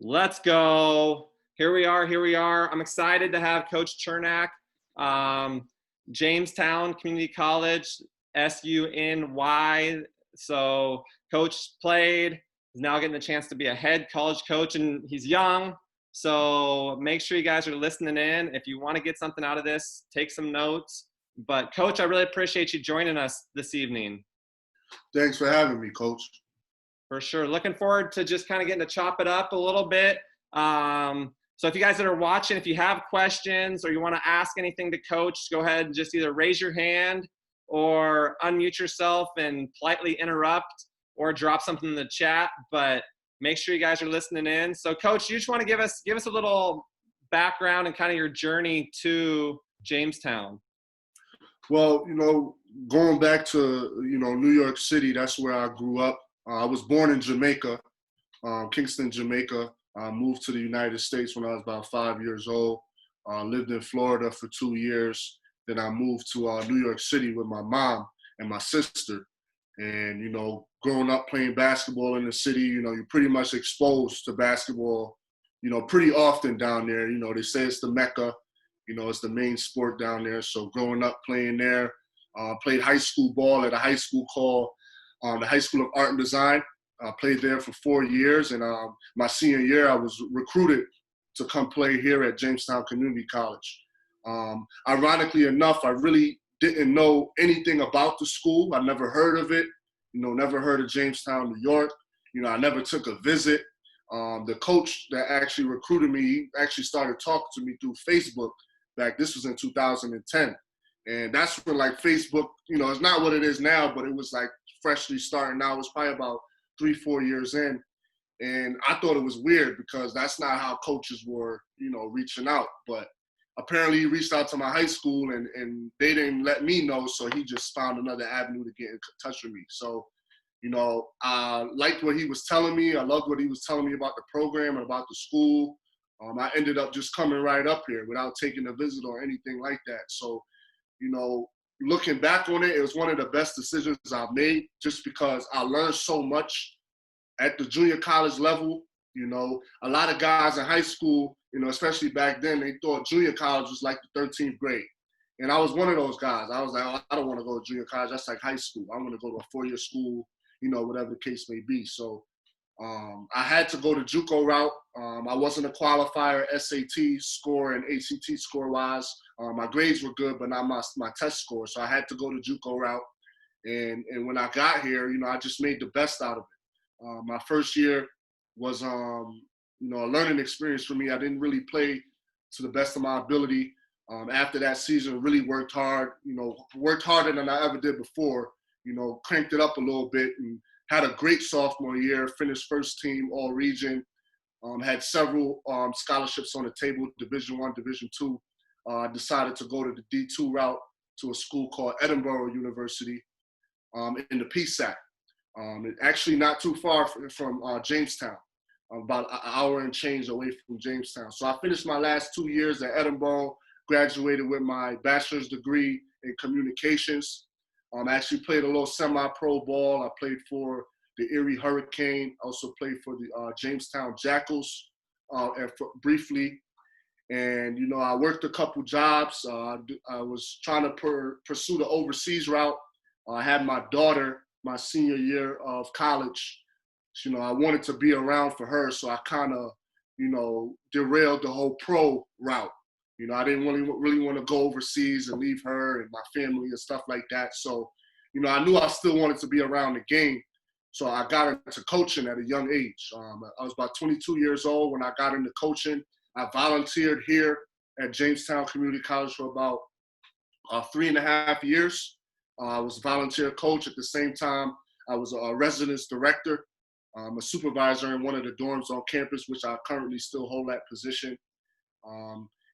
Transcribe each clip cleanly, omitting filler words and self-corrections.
Let's go. Here we are. Here we are. I'm excited to have Coach Churnac, Jamestown Community College, SUNY. So Coach played, is now getting the chance to be a head college coach, and he's young. So make sure you guys are listening in. If you want to get something out of this, take some notes. But Coach, I really appreciate you joining us this evening. Thanks for having me, Coach. For sure. Looking forward to just kind of getting to chop it up a little bit. So if you guys that are watching, if you have questions or you want to ask anything to Coach, go ahead and just either raise your hand or unmute yourself and politely interrupt or drop something in the chat. But make sure you guys are listening in. So Coach, you just want to give us a little background and kind of your journey to Jamestown. Well, going back to, New York City, that's where I grew up. I was born in Jamaica, Kingston, Jamaica. I moved to the United States when I was about 5 years old. Lived in Florida for 2 years. Then I moved to New York City with my mom and my sister. And, growing up playing basketball in the city, you're pretty much exposed to basketball, pretty often down there. They say it's the Mecca, it's the main sport down there. So growing up playing there, played high school ball at a high school called the High School of Art and Design. I played there for 4 years, and my senior year, I was recruited to come play here at Jamestown Community College. Ironically enough, I really didn't know anything about the school. I never heard of it, never heard of Jamestown, New York. I never took a visit. The coach that actually recruited me, he actually started talking to me through Facebook this was in 2010. And that's when Facebook, it's not what it is now, but it was freshly starting out. It was probably about 3-4 years in. And I thought it was weird because that's not how coaches were, reaching out. But apparently he reached out to my high school and they didn't let me know. So he just found another avenue to get in touch with me. So, I liked what he was telling me. I loved what he was telling me about the program and about the school. I ended up just coming right up here without taking a visit or anything like that. So, looking back on it, it was one of the best decisions I've made just because I learned so much at the junior college level. A lot of guys in high school, especially back then, they thought junior college was like the 13th grade. And I was one of those guys. I was like, oh, I don't want to go to junior college. That's like high school. I want to go to a 4-year school, whatever the case may be. So I had to go the JUCO route. I wasn't a qualifier SAT score and ACT score wise. My grades were good, but not my test score. So I had to go the JUCO route. And when I got here, I just made the best out of it. My first year was, a learning experience for me. I didn't really play to the best of my ability. After that season, really worked hard, worked harder than I ever did before, cranked it up a little bit and had a great sophomore year, finished first team all region, had several scholarships on the table, Division I, Division II. I decided to go to the D2 route to a school called Edinburgh University in the PSAC. Actually not too far from Jamestown, about an hour and change away from Jamestown. So I finished my last 2 years at Edinburgh, graduated with my bachelor's degree in communications. I actually played a little semi-pro ball. I played for the Erie Hurricane. Also played for the Jamestown Jackals briefly. And, I worked a couple jobs. I was trying to pursue the overseas route. I had my daughter my senior year of college. I wanted to be around for her, so I kind of, derailed the whole pro route. I didn't really want to go overseas and leave her and my family and stuff like that. So, I knew I still wanted to be around the game. So I got into coaching at a young age. I was about 22 years old when I got into coaching. I volunteered here at Jamestown Community College for about 3.5 years. I was a volunteer coach. At the same time, I was a residence director, a supervisor in one of the dorms on campus, which I currently still hold that position.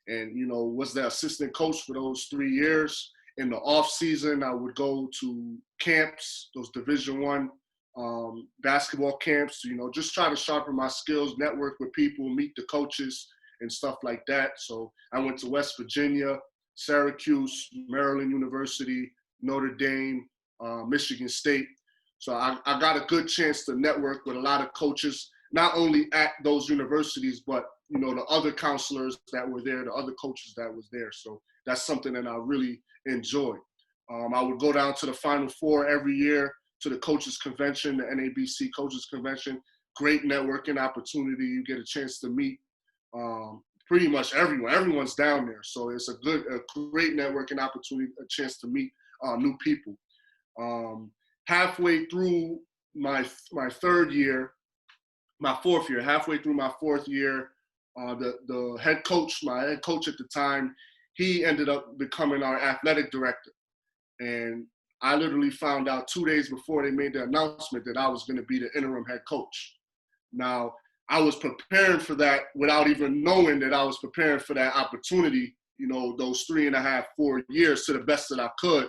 And, was the assistant coach for those 3 years. In the off season, I would go to camps, those Division I basketball camps, just try to sharpen my skills, network with people, meet the coaches and stuff like that. So I went to West Virginia, Syracuse, Maryland University, Notre Dame, Michigan State. So I got a good chance to network with a lot of coaches, not only at those universities, but, you know, the other counselors that were there, the other coaches that was there. So that's something that I really enjoyed. I would go down to the Final Four every year, to the coaches convention, the NABC coaches convention. Great networking opportunity. You get a chance to meet pretty much everyone. Everyone's down there. So it's a great networking opportunity, a chance to meet new people. Halfway through my third year, halfway through my fourth year, the head coach, my head coach at the time, he ended up becoming our athletic director. And I literally found out 2 days before they made the announcement that I was going to be the interim head coach. Now, I was preparing for that without even knowing that I was preparing for that opportunity, you know, those 3.5, 4 years to the best that I could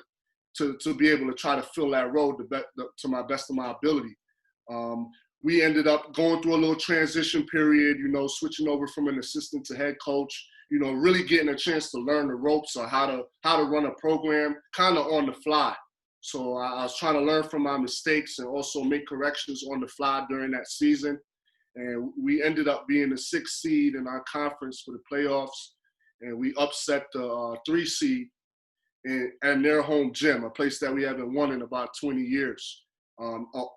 to be able to try to fill that role to my best of my ability. We ended up going through a little transition period, you know, switching over from an assistant to head coach, you know, really getting a chance to learn the ropes on how to run a program kind of on the fly. So I was trying to learn from my mistakes and also make corrections on the fly during that season. And we ended up being the 6th seed in our conference for the playoffs. And we upset the 3 seed in their home gym, a place that we haven't won in about 20 years,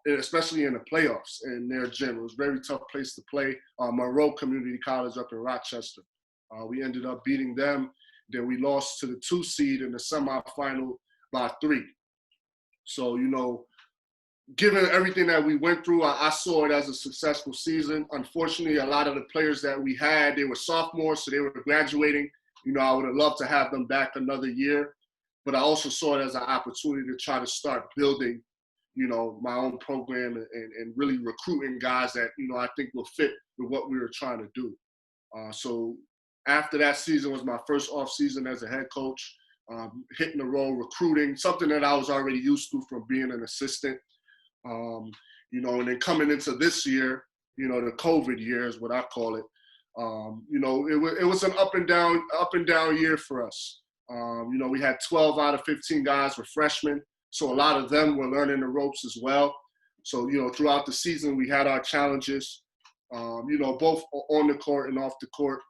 especially in the playoffs in their gym. It was a very tough place to play. Monroe Community College up in Rochester. We ended up beating them. Then we lost to the 2 seed in the semifinal by 3. So, you know, given everything that we went through, I saw it as a successful season. Unfortunately, a lot of the players that we had, they were sophomores, so they were graduating. You know, I would have loved to have them back another year. But I also saw it as an opportunity to try to start building, you know, my own program and really recruiting guys that, you know, I think will fit with what we were trying to do. So after that season was my first off season as a head coach, hitting the road, recruiting, something that I was already used to from being an assistant. You know, and then coming into this year, you know, the COVID year is what I call it. You know, it was an up and down year for us. You know, we had 12 out of 15 guys were freshmen, so a lot of them were learning the ropes as well. So, you know, throughout the season, we had our challenges, you know, both on the court and off the court.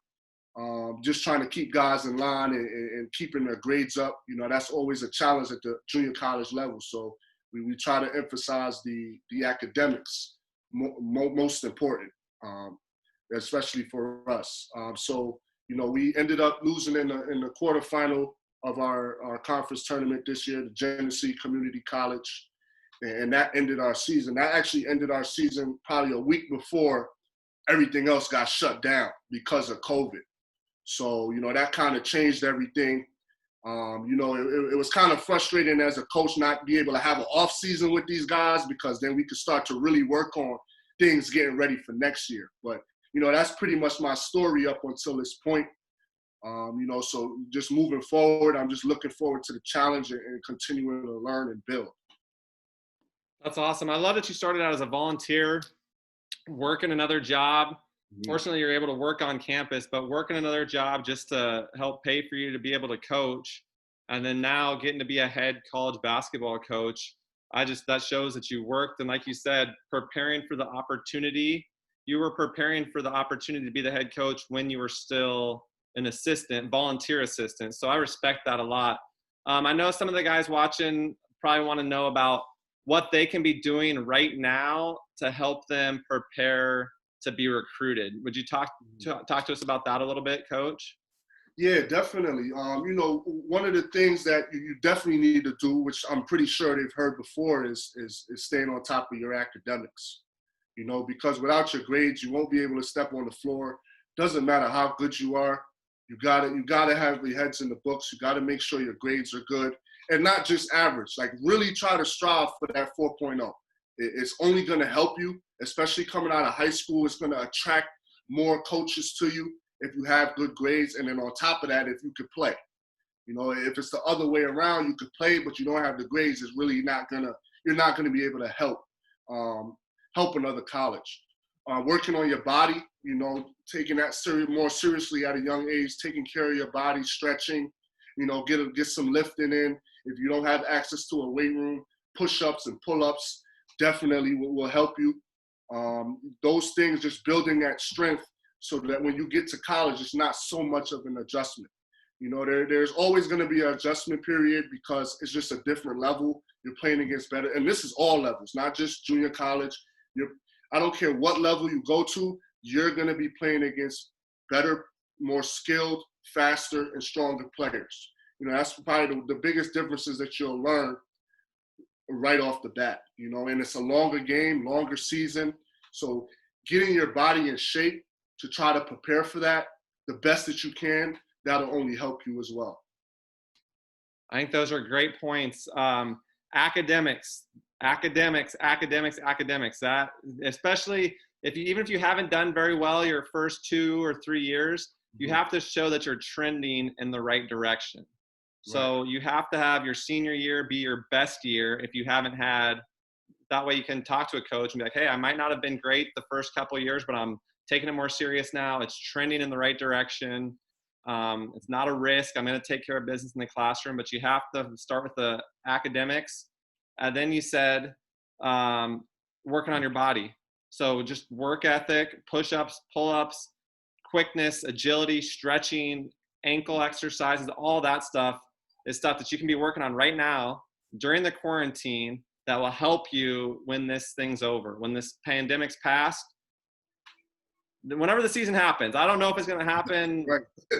Just trying to keep guys in line and keeping their grades up. You know, that's always a challenge at the junior college level. So we try to emphasize the academics most important, especially for us. So, you know, we ended up losing in the quarterfinal of our conference tournament this year, the Genesee Community College, and that ended our season. That actually ended our season probably a week before everything else got shut down because of COVID. So, you know, that kind of changed everything. You know, it was kind of frustrating as a coach not be able to have an off season with these guys, because then we could start to really work on things getting ready for next year. But, you know, that's pretty much my story up until this point. You know, so just moving forward, I'm just looking forward to the challenge and continuing to learn and build. That's awesome. I love that you started out as a volunteer, working another job. Fortunately, you're able to work on campus, but working another job just to help pay for you to be able to coach. And then now getting to be a head college basketball coach. That shows that you worked. And like you said, preparing for the opportunity. You were preparing for the opportunity to be the head coach when you were still an assistant, volunteer assistant. So I respect that a lot. I know some of the guys watching probably want to know about what they can be doing right now to help them prepare to be recruited. Would you talk to us about that a little bit, Coach? Yeah, definitely. You know, one of the things that you definitely need to do, which I'm pretty sure they've heard before, is staying on top of your academics. You know, because without your grades, you won't be able to step on the floor. Doesn't matter how good you are. You gotta have your heads in the books. You gotta make sure your grades are good, and not just average. Like, really try to strive for that 4.0. It's only going to help you, especially coming out of high school. It's going to attract more coaches to you if you have good grades. And then on top of that, if you could play. You know, if it's the other way around, you could play, but you don't have the grades, it's really you're not going to be able to help another college. Working on your body, you know, taking that more seriously at a young age, taking care of your body, stretching, you know, get some lifting in. If you don't have access to a weight room, push-ups and pull-ups definitely will help you. Those things, just building that strength so that when you get to college, it's not so much of an adjustment. You know, there's always going to be an adjustment period because it's just a different level. You're playing against better, and this is all levels, not just junior college. I don't care what level you go to, you're going to be playing against better, more skilled, faster, and stronger players. You know, that's probably the biggest differences that you'll learn right off the bat, you know, and it's a longer game, longer season. So getting your body in shape to try to prepare for that the best that you can, that'll only help you as well. I think those are great points. Academics. That, especially even if you haven't done very well your first 2 or 3 years, you have to show that you're trending in the right direction. So you have to have your senior year be your best year if you haven't had. That way you can talk to a coach and be like, hey, I might not have been great the first couple of years, but I'm taking it more serious now. It's trending in the right direction. It's not a risk. I'm going to take care of business in the classroom, but you have to start with the academics. And then you said working on your body. So just work ethic, push-ups, pull-ups, quickness, agility, stretching, ankle exercises, all that stuff is stuff that you can be working on right now during the quarantine that will help you when this thing's over, when this pandemic's passed. Whenever the season happens, I don't know if it's going to happen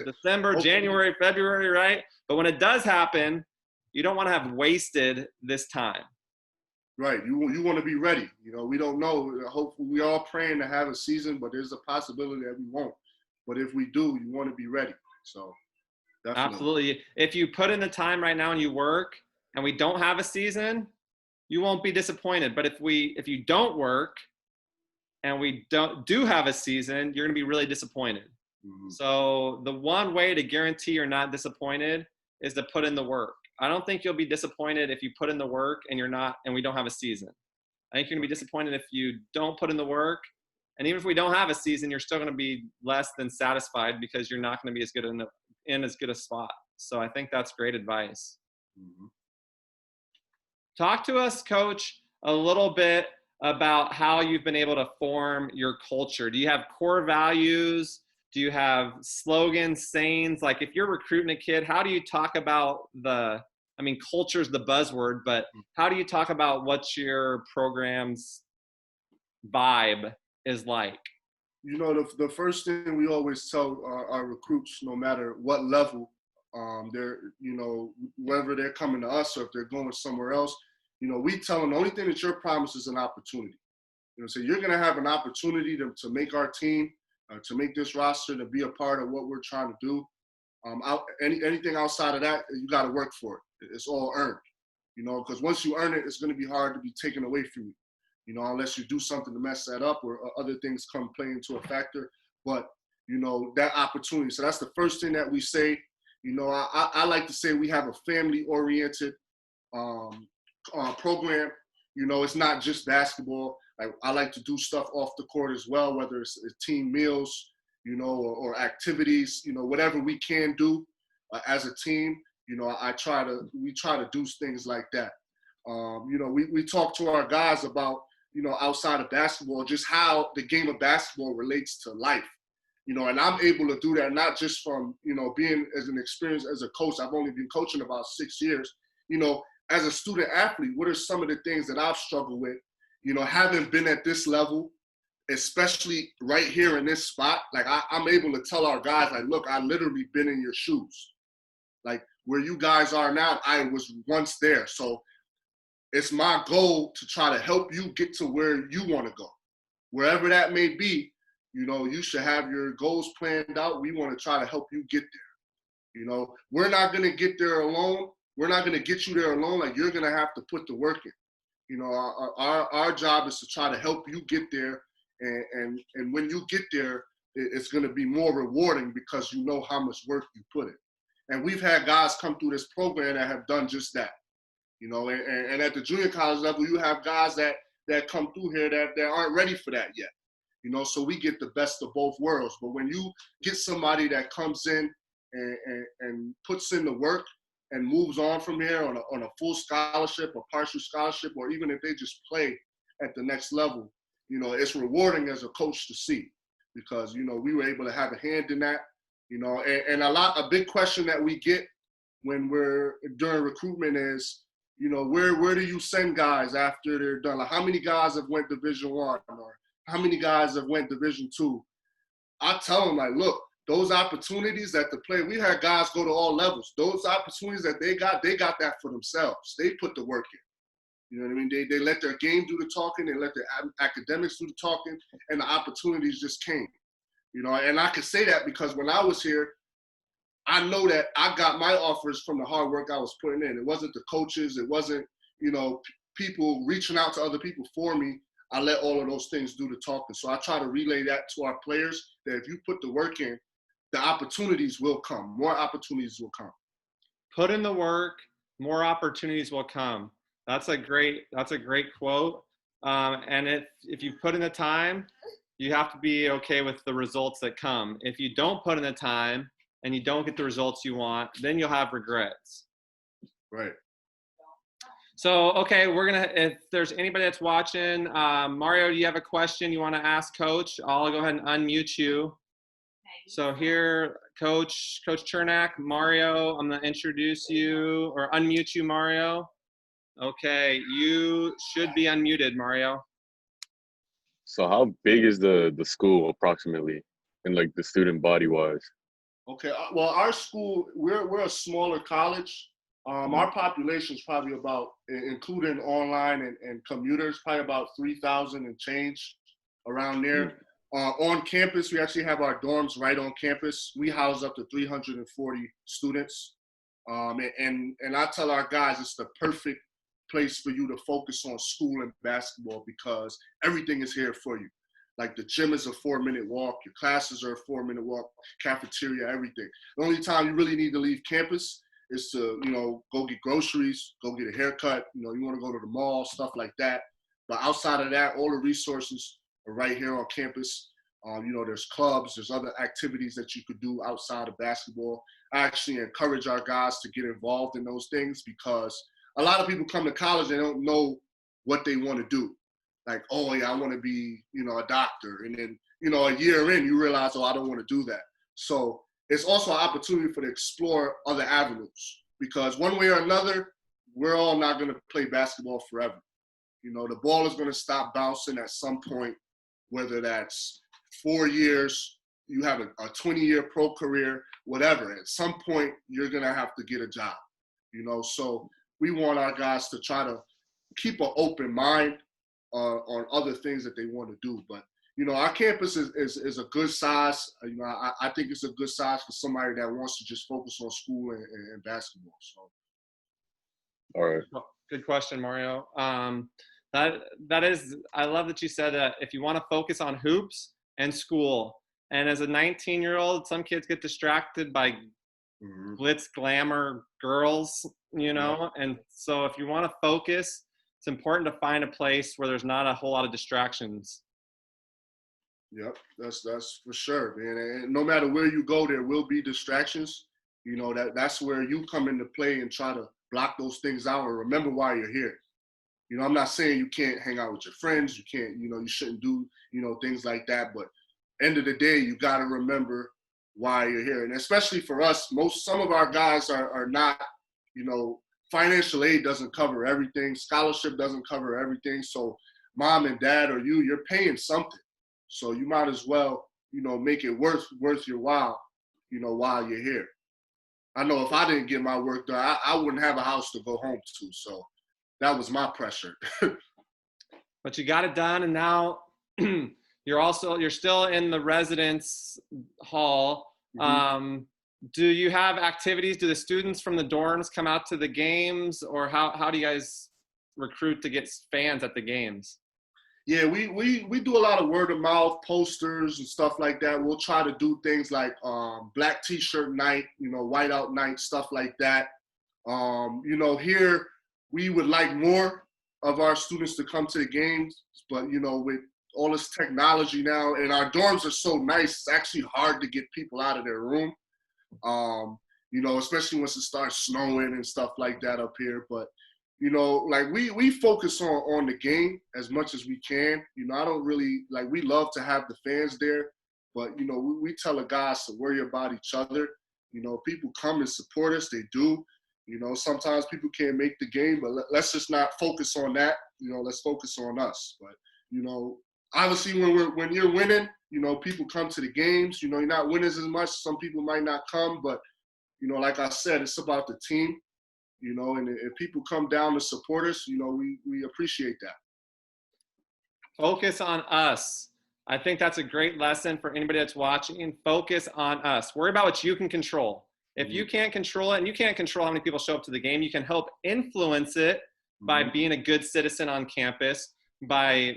December, January, February, right? But when it does happen, you don't want to have wasted this time. Right. You want to be ready. You know, we don't know. Hopefully, we all praying to have a season, but there's a possibility that we won't. But if we do, you want to be ready. So, definitely. Absolutely. If you put in the time right now and you work, and we don't have a season, you won't be disappointed. But if you don't work, and we do have a season, you're going to be really disappointed. Mm-hmm. So the one way to guarantee you're not disappointed is to put in the work. I don't think you'll be disappointed if you put in the work and we don't have a season. I think you're going to be disappointed if you don't put in the work. And even if we don't have a season, you're still going to be less than satisfied because you're not going to be as good in as good a spot. So I think that's great advice. Mm-hmm. Talk to us, Coach, a little bit about how you've been able to form your culture. Do you have core values? Do you have slogans, sayings? Like if you're recruiting a kid, how do you talk about culture is the buzzword, but how do you talk about what your program's vibe is like? You know, the first thing we always tell our recruits, no matter what level they're, you know, whether they're coming to us or if they're going somewhere else, you know, we tell them the only thing that you're promised is an opportunity. You know, so you're going to have an opportunity to make our team, to make this roster, to be a part of what we're trying to do. Anything outside of that, you got to work for it. It's all earned, you know, because once you earn it, it's going to be hard to be taken away from you, you know, unless you do something to mess that up or other things come play into a factor. But, you know, that opportunity. So that's the first thing that we say. You know, I like to say we have a family-oriented program. You know, it's not just basketball. I like to do stuff off the court as well, whether it's team meals, you know, or activities, you know, whatever we can do as a team. You know, we try to do things like that. You know, we talk to our guys about, you know, outside of basketball, just how the game of basketball relates to life. You know, and I'm able to do that not just from, you know, being as an experience as a coach. I've only been coaching about 6 years. You know, as a student athlete, what are some of the things that I've struggled with? You know, having been at this level, especially right here in this spot, like I'm able to tell our guys, like, look, I literally been in your shoes. Like where you guys are now, I was once there. So it's my goal to try to help you get to where you want to go. Wherever that may be, you know, you should have your goals planned out. We want to try to help you get there. You know, we're not going to get there alone. We're not going to get you there alone. Like you're going to have to put the work in. You know, our job is to try to help you get there. And when you get there, it's going to be more rewarding because you know how much work you put in. And we've had guys come through this program that have done just that. You know, and at the junior college level, you have guys that come through here that aren't ready for that yet. You know, so we get the best of both worlds. But when you get somebody that comes in and puts in the work and moves on from here on a full scholarship or partial scholarship, or even if they just play at the next level, it's rewarding as a coach to see, because, we were able to have a hand in that, and a big question that we get when we're during recruitment is, where do you send guys after they're done? Like, how many guys have went Division I, or how many guys have went Division II? I tell them, like, look, those opportunities that the player, we had guys go to all levels. Those opportunities that they got that for themselves. They put the work in. You know what I mean? They let their game do the talking, they let their academics do the talking, and the opportunities just came. And I can say that because when I was here, I know that I got my offers from the hard work I was putting in. It wasn't the coaches. It wasn't, people reaching out to other people for me. I let all of those things do the talking. So I try to relay that to our players, that if you put the work in, the opportunities will come. More opportunities will come. Put in the work, more opportunities will come. That's a great quote. And if you put in the time, you have to be okay with the results that come. If you don't put in the time and you don't get the results you want, then you'll have regrets. Right. So, okay, if there's anybody that's watching, Mario, do you have a question you want to ask Coach? I'll go ahead and unmute you. So here, Coach Churnac, Mario, I'm going to introduce you, or unmute you, Mario. Okay, you should be unmuted, Mario. So how big is the school approximately, and like the student body wise? Okay, well, our school, we're a smaller college. Our population is probably about, including online and commuters, probably about 3,000 and change around there. On campus, we actually have our dorms right on campus. We house up to 340 students. And I tell our guys it's the perfect place for you to focus on school and basketball, because everything is here for you. Like, the gym is a 4-minute walk, your classes are a 4-minute walk, cafeteria, everything. The only time you really need to leave campus is to, go get groceries, go get a haircut, you want to go to the mall, stuff like that. But outside of that, all the resources are right here on campus. There's clubs, there's other activities that you could do outside of basketball. I actually encourage our guys to get involved in those things, because a lot of people come to college, they don't know what they want to do. Like, oh yeah, I want to be, a doctor. And then, a year in, you realize, oh, I don't want to do that. So it's also an opportunity for to explore other avenues, because one way or another, we're all not going to play basketball forever. The ball is going to stop bouncing at some point, whether that's 4 years, you have a 20-year pro career, whatever. At some point, you're going to have to get a job, So we want our guys to try to keep an open mind on other things that they want to do. But, our campus is a good size. I think it's a good size for somebody that wants to just focus on school and basketball. So. All right. Good question, Mario. That is, I love that you said that if you want to focus on hoops and school. And as a 19-year-old, some kids get distracted by glitz, glamour, girls, And so if you want to focus, it's important to find a place where there's not a whole lot of distractions. Yep, that's for sure, man. And no matter where you go, there will be distractions. That's where you come into play and try to block those things out and remember why you're here. I'm not saying you can't hang out with your friends, you can't, you shouldn't do, things like that. But end of the day, you got to remember why you're here. And especially for us, some of our guys are not, financial aid doesn't cover everything. Scholarship doesn't cover everything. So mom and dad or you're paying something. So you might as well, make it worth your while, while you're here. I know if I didn't get my work done, I wouldn't have a house to go home to. So that was my pressure. But you got it done, and now you're still in the residence hall. Mm-hmm. Do you have activities? Do the students from the dorms come out to the games, or how do you guys recruit to get fans at the games? Yeah, we do a lot of word of mouth posters and stuff like that. We'll try to do things like black t-shirt night, whiteout night, stuff like that. Here we would like more of our students to come to the games, but with all this technology now, and our dorms are so nice, it's actually hard to get people out of their room. Especially once it starts snowing and stuff like that up here. But you know, like we focus on the game as much as we can. You know, I don't really like, we love to have the fans there, but you know, we tell the guys to worry about each other. You know, people come and support us, they do. You know, sometimes people can't make the game, but let's just not focus on that. You know, let's focus on us. But you know, obviously when you're winning, you know, people come to the games. You know, you're not winning as much. Some people might not come, but you know, like I said, it's about the team. You know, and if people come down to support us, you know, we appreciate that. Focus on us. I think that's a great lesson for anybody that's watching. Focus on us. Worry about what you can control. If you can't control it, and you can't control how many people show up to the game, you can help influence it by being a good citizen on campus, by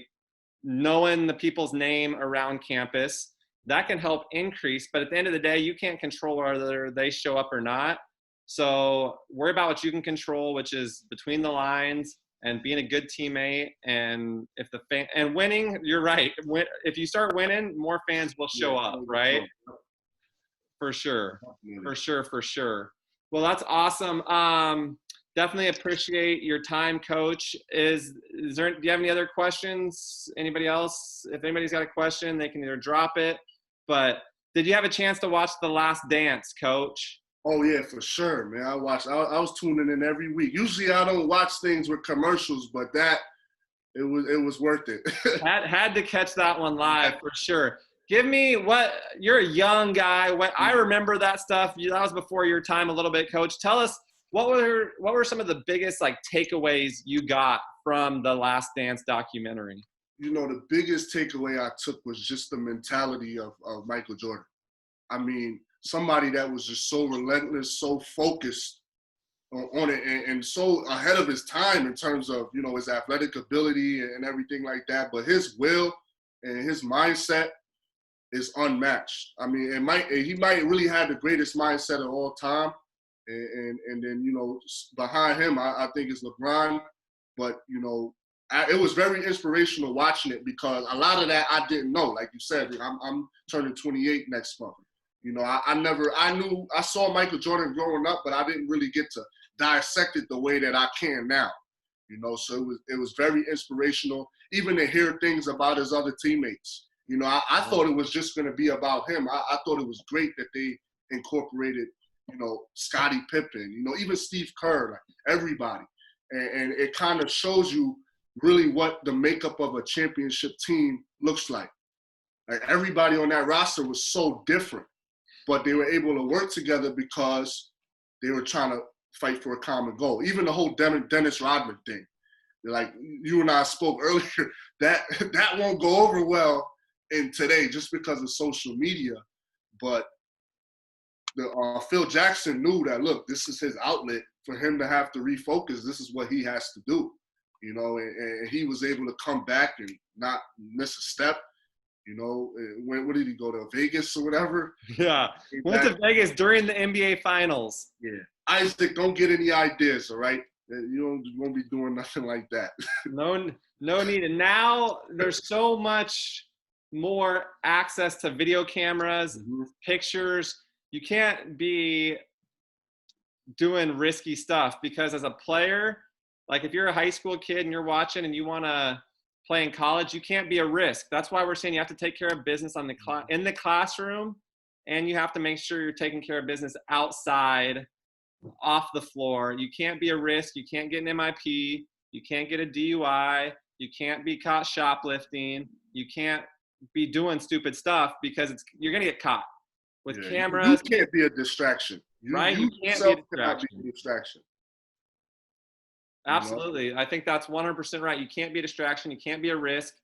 knowing the people's name around campus. That can help increase, but at the end of the day, you can't control whether they show up or not. So worry about what you can control, which is between the lines and being a good teammate. And if and winning, you're right. If you start winning, more fans will show up, right? For sure. Well, that's awesome. Definitely appreciate your time, Coach. Do you have any other questions? Anybody else? If anybody's got a question, they can either drop it. But did you have a chance to watch The Last Dance, Coach? Oh yeah, for sure, man. I was tuning in every week. Usually I don't watch things with commercials, but it was worth it. had to catch that one live for sure. Give me you're a young guy. I remember that stuff. That was before your time a little bit, Coach. Tell us what were some of the biggest like takeaways you got from the Last Dance documentary? You know, the biggest takeaway I took was just the mentality of Michael Jordan. I mean, somebody that was just so relentless, so focused on it, and so ahead of his time in terms of, you know, his athletic ability and everything like that. But his will and his mindset is unmatched. I mean, he might really have the greatest mindset of all time. And then, you know, behind him, I think it's LeBron. But, you know, it was very inspirational watching it because a lot of that I didn't know. Like you said, I'm turning 28 next month. You know, I saw Michael Jordan growing up, but I didn't really get to dissect it the way that I can now. You know, so it was very inspirational, even to hear things about his other teammates. You know, I thought it was just going to be about him. I thought it was great that they incorporated, you know, Scottie Pippen, you know, even Steve Kerr, like everybody. And it kind of shows you really what the makeup of a championship team looks like. Like everybody on that roster was so different, but they were able to work together because they were trying to fight for a common goal. Even the whole Dennis Rodman thing. Like you and I spoke earlier, that won't go over well in today just because of social media. But Phil Jackson knew that, look, this is his outlet. For him to have to refocus, this is what he has to do. You know, and he was able to come back and not miss a step. You know, where did he go, to Vegas or whatever? Yeah, went to Vegas during the NBA Finals. Yeah, Isaac, don't get any ideas, all right? You won't be doing nothing like that. No need. And now there's so much more access to video cameras, pictures. You can't be doing risky stuff because as a player, like if you're a high school kid and you're watching and you want to play in college, you can't be a risk. That's why we're saying you have to take care of business in the classroom, and you have to make sure you're taking care of business outside, off the floor. You can't be a risk. You can't get an MIP. You can't get a DUI. You can't be caught shoplifting. You can't be doing stupid stuff because you're going to get caught with cameras. You can't be a distraction. Right? You can't be a distraction. Absolutely. You know? I think that's 100% right. You can't be a distraction. You can't be a risk.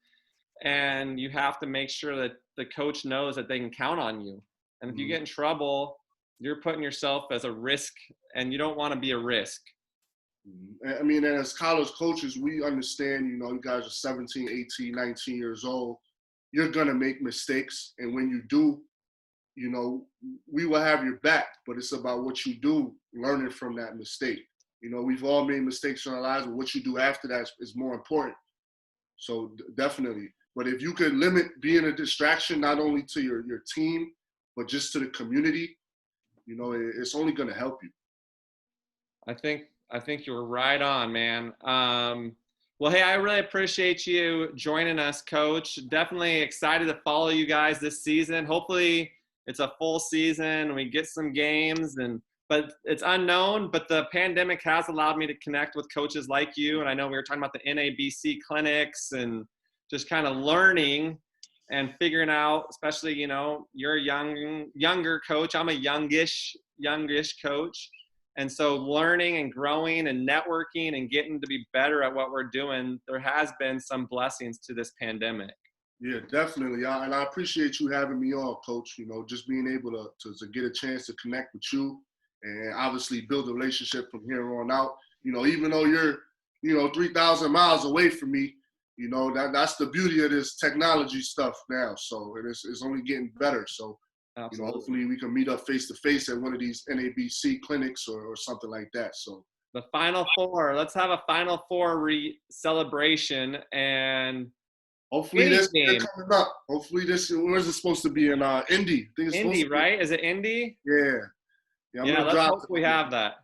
And you have to make sure that the coach knows that they can count on you. And if you get in trouble, you're putting yourself as a risk, and you don't want to be a risk. I mean, as college coaches, we understand, you know, you guys are 17, 18, 19 years old. You're going to make mistakes. And when you do, you know, we will have your back, but it's about what you do, learning from that mistake. You know, we've all made mistakes in our lives, but what you do after that is more important. So definitely. But if you could limit being a distraction, not only to your team, but just to the community, you know, it's only going to help you. I think I think you were right on, man. Well, hey, I really appreciate you joining us, Coach. Definitely excited to follow you guys this season. Hopefully, it's a full season and we get some games. But it's unknown. But the pandemic has allowed me to connect with coaches like you. And I know we were talking about the NABC clinics and just kind of learning and figuring out, especially, you know, you're a younger coach. I'm a youngish coach. And so learning and growing and networking and getting to be better at what we're doing, there has been some blessings to this pandemic. Yeah, definitely. And I appreciate you having me on, Coach. You know, just being able to get a chance to connect with you and obviously build a relationship from here on out. You know, even though you're, 3,000 miles away from me, you know, that's the beauty of this technology stuff now. So it's only getting better. So, Absolutely. Hopefully we can meet up face to face at one of these NABC clinics or something like that. So the Final Four, let's have a Final Four celebration and hopefully this is coming up. Hopefully where's it supposed to be in Indy? I think it's Indy, right? Is it Indy? Yeah. Yeah, let's hope we have that.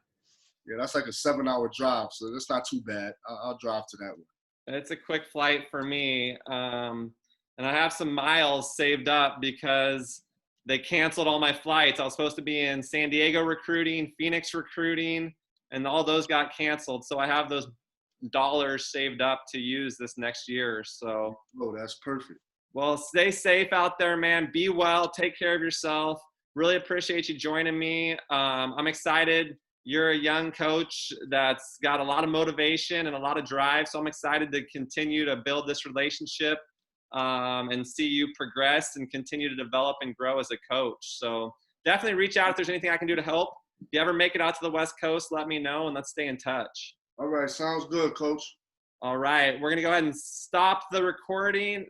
Yeah, that's like a 7-hour drive, so that's not too bad. I'll drive to that one. It's a quick flight for me. And I have some miles saved up because they canceled all my flights. I was supposed to be in San Diego recruiting, Phoenix recruiting, and all those got canceled. So I have those dollars saved up to use this next year. So, oh, that's perfect. Well, stay safe out there, man. Be well. Take care of yourself. Really appreciate you joining me. I'm excited. You're a young coach that's got a lot of motivation and a lot of drive. So I'm excited to continue to build this relationship and see you progress and continue to develop and grow as a coach. So definitely reach out if there's anything I can do to help. If you ever make it out to the West Coast, let me know and let's stay in touch. All right. Sounds good, Coach. All right. We're going to go ahead and stop the recording.